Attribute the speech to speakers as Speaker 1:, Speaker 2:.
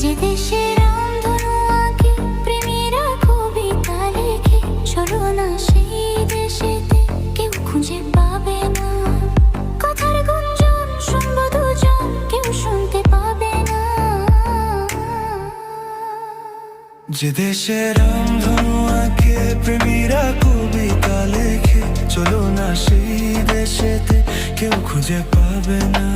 Speaker 1: যে দেশে রামধনু আঁকে প্রেমীরা কবিতা লেখে, চলো না সেই দেশেতে, কেউ খুঁজে পাবে না। কথার গুঞ্জন শুনবো দুজন, কেউ শুনতে পাবে না।
Speaker 2: যে দেশে রামধনু আঁকে প্রেমীরা কবিতা লেখে, চলো না সেই দেশেতে, কেউ খুঁজে পাবে না।